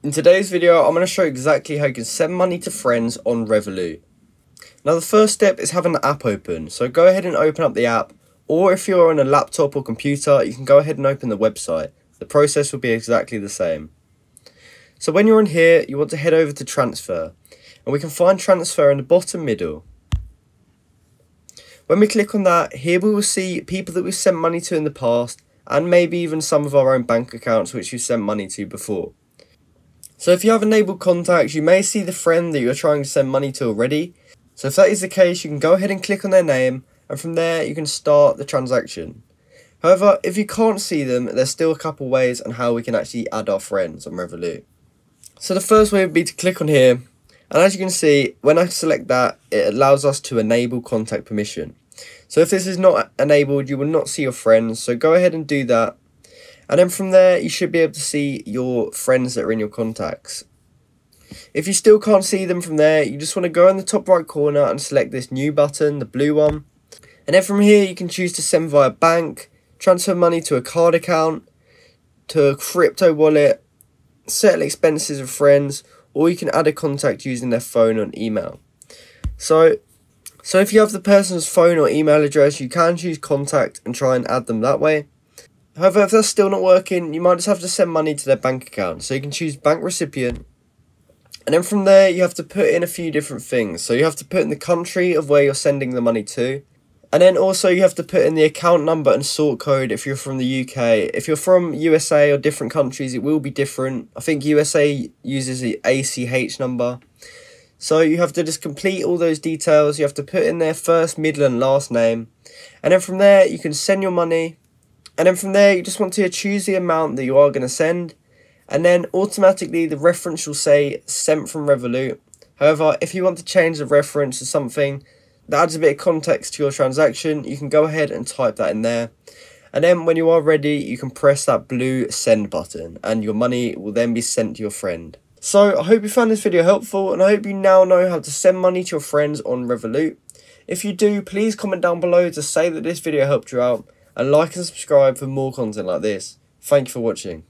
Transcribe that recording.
In today's video, I'm going to show you exactly how you can send money to friends on Revolut. Now the first step is having the app open, so go ahead and open up the app, or if you're on a laptop or computer, you can go ahead and open the website. The process will be exactly the same. So when you're in here, you want to head over to transfer, and we can find transfer in the bottom middle. When we click on that, here we will see people that we've sent money to in the past, and maybe even some of our own bank accounts which we've sent money to before. So if you have enabled contacts, you may see the friend that you're trying to send money to already. So if that is the case, you can go ahead and click on their name, and from there you can start the transaction. However, if you can't see them, there's still a couple ways on how we can actually add our friends on Revolut. So the first way would be to click on here, and as you can see, when I select that, it allows us to enable contact permission. So if this is not enabled, you will not see your friends, so go ahead and do that. And then from there, you should be able to see your friends that are in your contacts. If you still can't see them from there, you just want to go in the top right corner and select this new button, the blue one. And then from here, you can choose to send via bank, transfer money to a card account, to a crypto wallet, settle expenses of friends, or you can add a contact using their phone or email. So if you have the person's phone or email address, you can choose contact and try and add them that way. However, if that's still not working, you might just have to send money to their bank account. So you can choose bank recipient. And then from there, you have to put in a few different things. So you have to put in the country of where you're sending the money to. And then also you have to put in the account number and sort code if you're from the UK. If you're from USA or different countries, it will be different. I think USA uses the ACH number. So you have to just complete all those details. You have to put in their first, middle and last name. And then from there, you can send your money. And then from there, you just want to choose the amount that you are going to send. And then automatically the reference will say sent from Revolut. However, if you want to change the reference to something that adds a bit of context to your transaction, you can go ahead and type that in there. And then when you are ready, you can press that blue send button and your money will then be sent to your friend. So I hope you found this video helpful, and I hope you now know how to send money to your friends on Revolut. If you do, please comment down below to say that this video helped you out, and like and subscribe for more content like this. Thank you for watching.